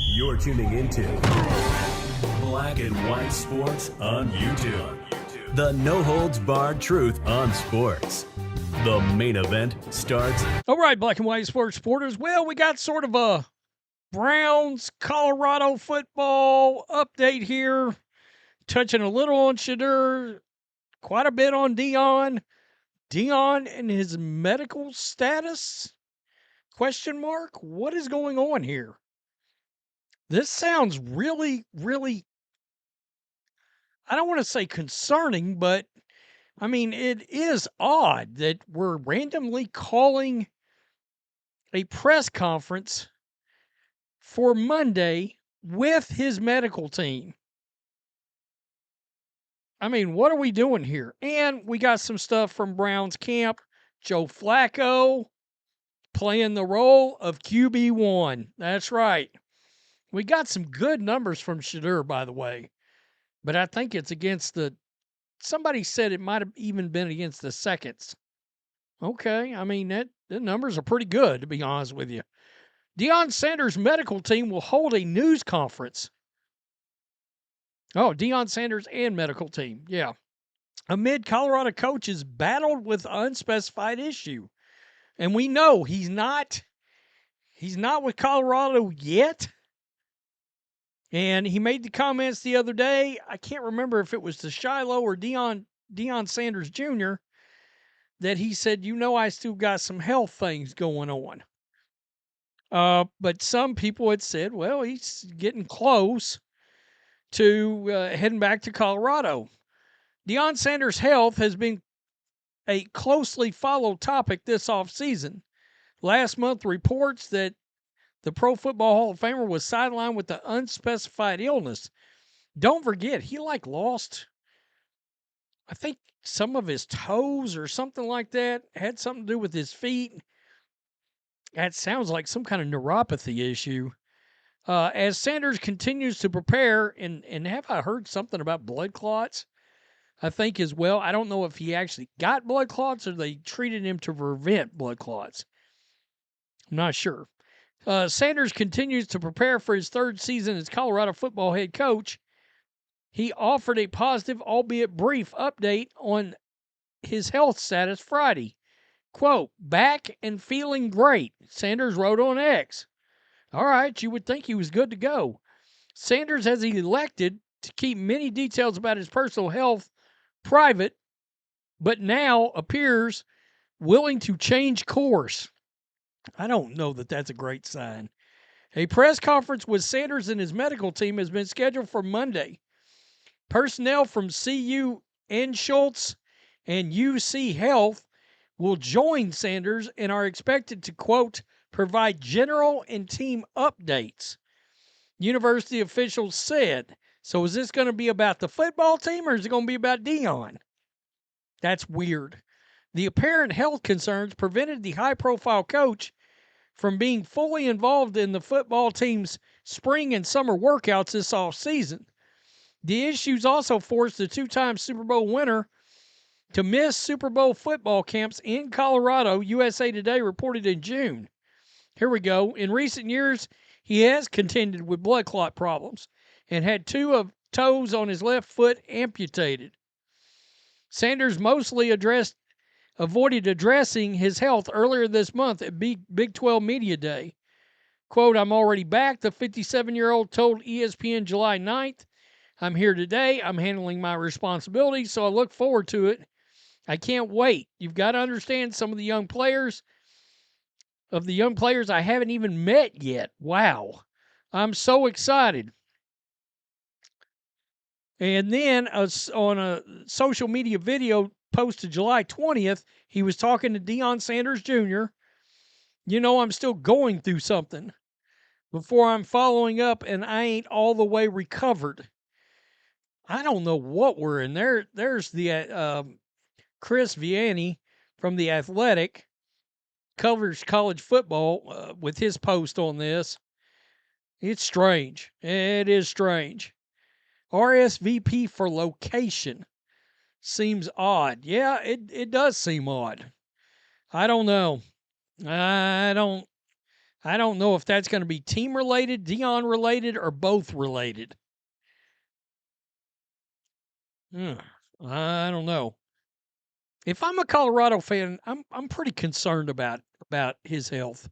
You're tuning into Black and White Sports on YouTube. The no-holds-barred truth on sports. The main event starts. All right, Black and White Sports supporters. Well, we got sort of a Browns, Colorado football update here. Touching a little on Shedeur, quite a bit on Deion. Deion and his medical status? Question mark? What is going on here? This sounds really, really, I don't want to say concerning, but I mean, it is odd that we're randomly calling a press conference for Monday with his medical team. I mean, what are we doing here? And we got some stuff from Browns camp. Joe Flacco playing the role of QB1. That's right. We got some good numbers from Shedeur, by the way. But I think it's against somebody said it might have even been against the seconds. Okay, I mean, the numbers are pretty good, to be honest with you. Deion Sanders' medical team will hold a news conference. Oh, Deion Sanders and medical team, yeah. Amid Colorado coaches battled with unspecified issue. And we know he's not with Colorado yet. And he made the comments the other day. I can't remember if it was to Shiloh or Deion Sanders Jr. that he said, I still got some health things going on. But some people had said, well, he's getting close to heading back to Colorado. Deion Sanders' health has been a closely followed topic this offseason. Last month, reports that the Pro Football Hall of Famer was sidelined with the unspecified illness. Don't forget, he lost, I think, some of his toes or something like that. Had something to do with his feet. That sounds like some kind of neuropathy issue. As Sanders continues to prepare, and have I heard something about blood clots? I think as well. I don't know if he actually got blood clots or they treated him to prevent blood clots. I'm not sure. Sanders continues to prepare for his third season as Colorado football head coach. He offered a positive, albeit brief, update on his health status Friday. Quote, back and feeling great, Sanders wrote on X. All right, you would think he was good to go. Sanders has elected to keep many details about his personal health private, but now appears willing to change course. I don't know that that's a great sign. A press conference with Sanders and his medical team has been scheduled for Monday. Personnel from CU Schultz and UC Health will join Sanders and are expected to, quote, provide general and team updates. University officials said. So is this going to be about the football team or is it going to be about Deion? That's weird. The apparent health concerns prevented the high-profile coach from being fully involved in the football team's spring and summer workouts this offseason. The issues also forced the two-time Super Bowl winner to miss Super Bowl football camps in Colorado, USA Today reported in June. Here we go. In recent years, he has contended with blood clot problems and had two of toes on his left foot amputated. Sanders mostly avoided addressing his health earlier this month at Big 12 Media Day. Quote, I'm already back, the 57-year-old told ESPN July 9th. I'm here today. I'm handling my responsibilities, so I look forward to it. I can't wait. You've got to understand some of the young players. Of the young players I haven't even met yet. Wow. I'm so excited. And then on a social media video posted July 20th, he was talking to Deion Sanders Jr. I'm still going through something before I'm following up, and I ain't all the way recovered. I don't know what we're in there. There's the Chris Vianney from The Athletic, covers college football with his post on this. It's strange. It is strange. RSVP for location seems odd. Yeah, it does seem odd. I don't know. I I don't know if that's going to be team related, Deion related, or both related. I don't know. If I'm a Colorado fan, I'm pretty concerned about his health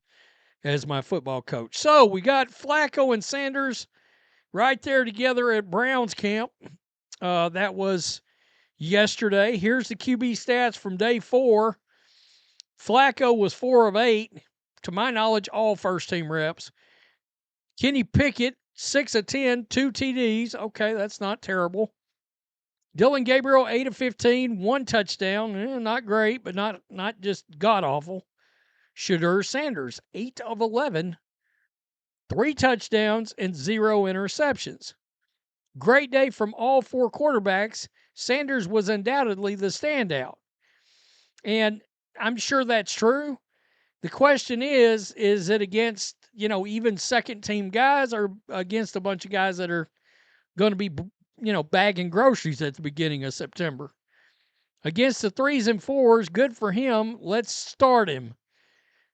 as my football coach. So we got Flacco and Sanders right there together at Browns camp. That was yesterday. Here's the QB stats from day 4. Flacco was 4 of 8. To my knowledge, all first-team reps. Kenny Pickett, 6 of 10, 2 TDs. Okay, that's not terrible. Dillon Gabriel, 8 of 15, 1 touchdown. Not great, but not just god-awful. Shedeur Sanders, 8 of 11, 3 touchdowns, and 0 interceptions. Great day from all 4 quarterbacks. Sanders was undoubtedly the standout. And I'm sure that's true. The question is it against, even second-team guys or against a bunch of guys that are going to be, bagging groceries at the beginning of September? Against the 3s and 4s, good for him. Let's start him.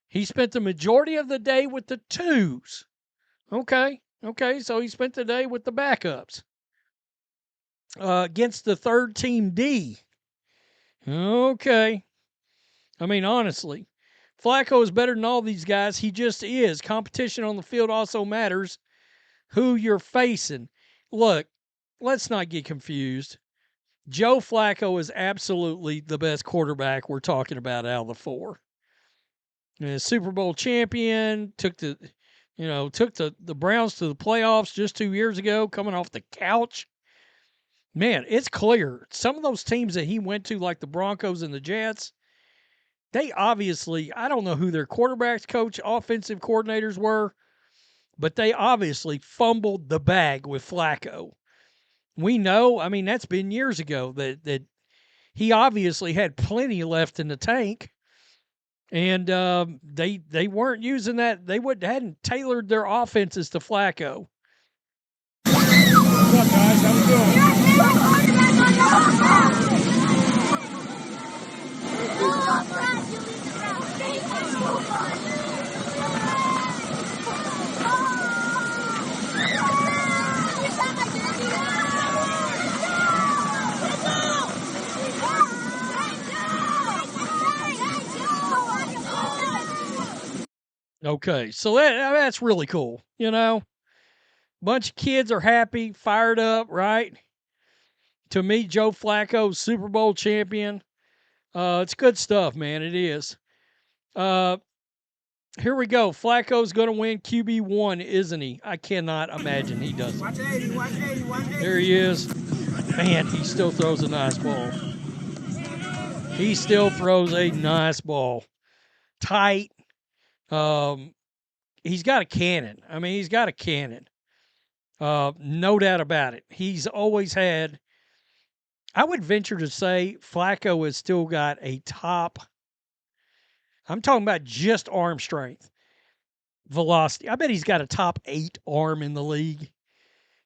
He spent the majority of the day with the 2s. Okay, so he spent the day with the backups. Against the third-team D. Okay. I mean, honestly, Flacco is better than all these guys. He just is. Competition on the field also matters. Who you're facing. Look, let's not get confused. Joe Flacco is absolutely the best quarterback we're talking about out of the 4. Super Bowl champion, took the Browns to the playoffs just 2 years ago, coming off the couch. Man, it's clear. Some of those teams that he went to, like the Broncos and the Jets, they obviously, I don't know who their quarterbacks coach, offensive coordinators were, but they obviously fumbled the bag with Flacco. We know, I mean, that's been years ago that he obviously had plenty left in the tank, and they weren't using that. They hadn't tailored their offenses to Flacco. What's up, guys? How we doing? Okay, so that's really cool, Bunch of kids are happy, fired up, right? To me, Joe Flacco, Super Bowl champion. It's good stuff, man. It is. Here we go. Flacco's going to win QB1, isn't he? I cannot imagine he doesn't. There he is. Man, he still throws a nice ball. He still throws a nice ball. Tight. He's got a cannon. I mean, he's got a cannon. No doubt about it. He's always had, I would venture to say, Flacco has still got a top, I'm talking about just arm strength, velocity. I bet he's got a top 8 arm in the league.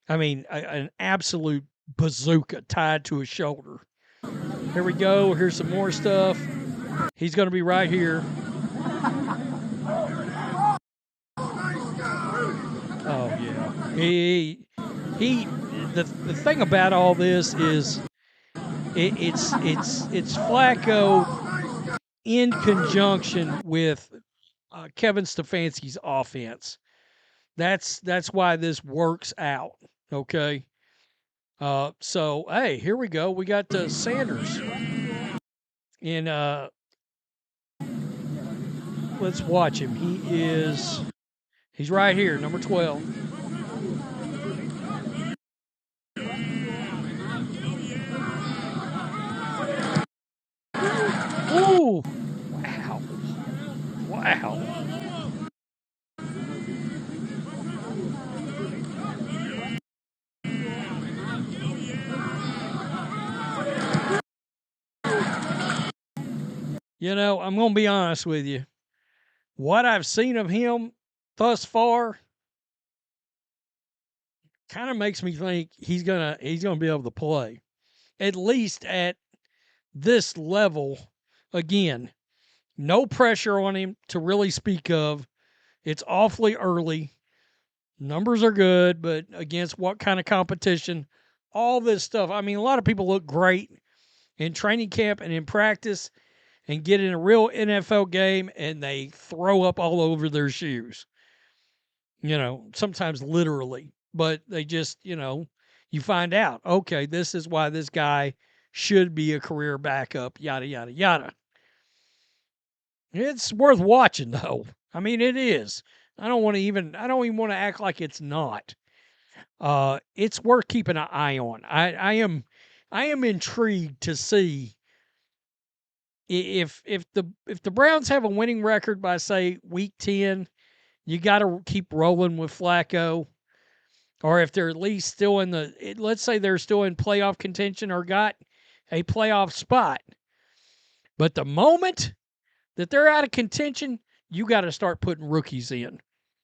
I mean, an absolute bazooka tied to his shoulder. Here we go. Here's some more stuff. He's going to be right here. Oh yeah. The thing about all this is it's Flacco in conjunction with Kevin Stefanski's offense. That's why this works out. Okay. So hey, here we go. We got Sanders. And let's watch him. He's right here, number 12. Ooh! Wow. Wow. I'm going to be honest with you. What I've seen of him thus far kind of makes me think he's gonna be able to play, at least at this level. Again, no pressure on him to really speak of. It's awfully early. Numbers are good, but against what kind of competition? All this stuff. I mean, a lot of people look great in training camp and in practice and get in a real NFL game and they throw up all over their shoes. Sometimes literally, but they just, you find out, okay, this is why this guy should be a career backup, yada, yada, yada. It's worth watching, though. I mean, it is. I don't even want to act like it's not. It's worth keeping an eye on. I am intrigued to see if the Browns have a winning record by, say, week 10, you got to keep rolling with Flacco. Or if they're at least still let's say they're still in playoff contention or got a playoff spot. But the moment that they're out of contention, you got to start putting rookies in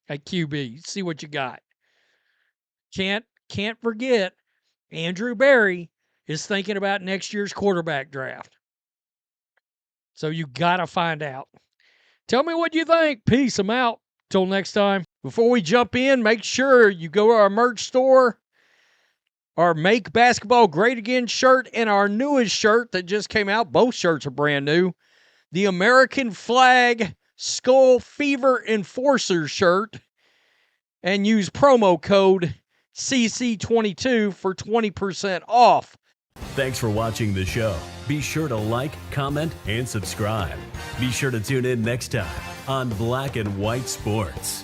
at QB. See what you got. Can't forget, Andrew Berry is thinking about next year's quarterback draft. So you got to find out. Tell me what you think. Peace. I'm out. Till next time. Before we jump in, make sure you go to our merch store, our Make Basketball Great Again shirt, and our newest shirt that just came out. Both shirts are brand new. The American Flag Skull Fever Enforcer shirt. And use promo code CC22 for 20% off. Thanks for watching the show. Be sure to like, comment, and subscribe. Be sure to tune in next time on Black and White Sports.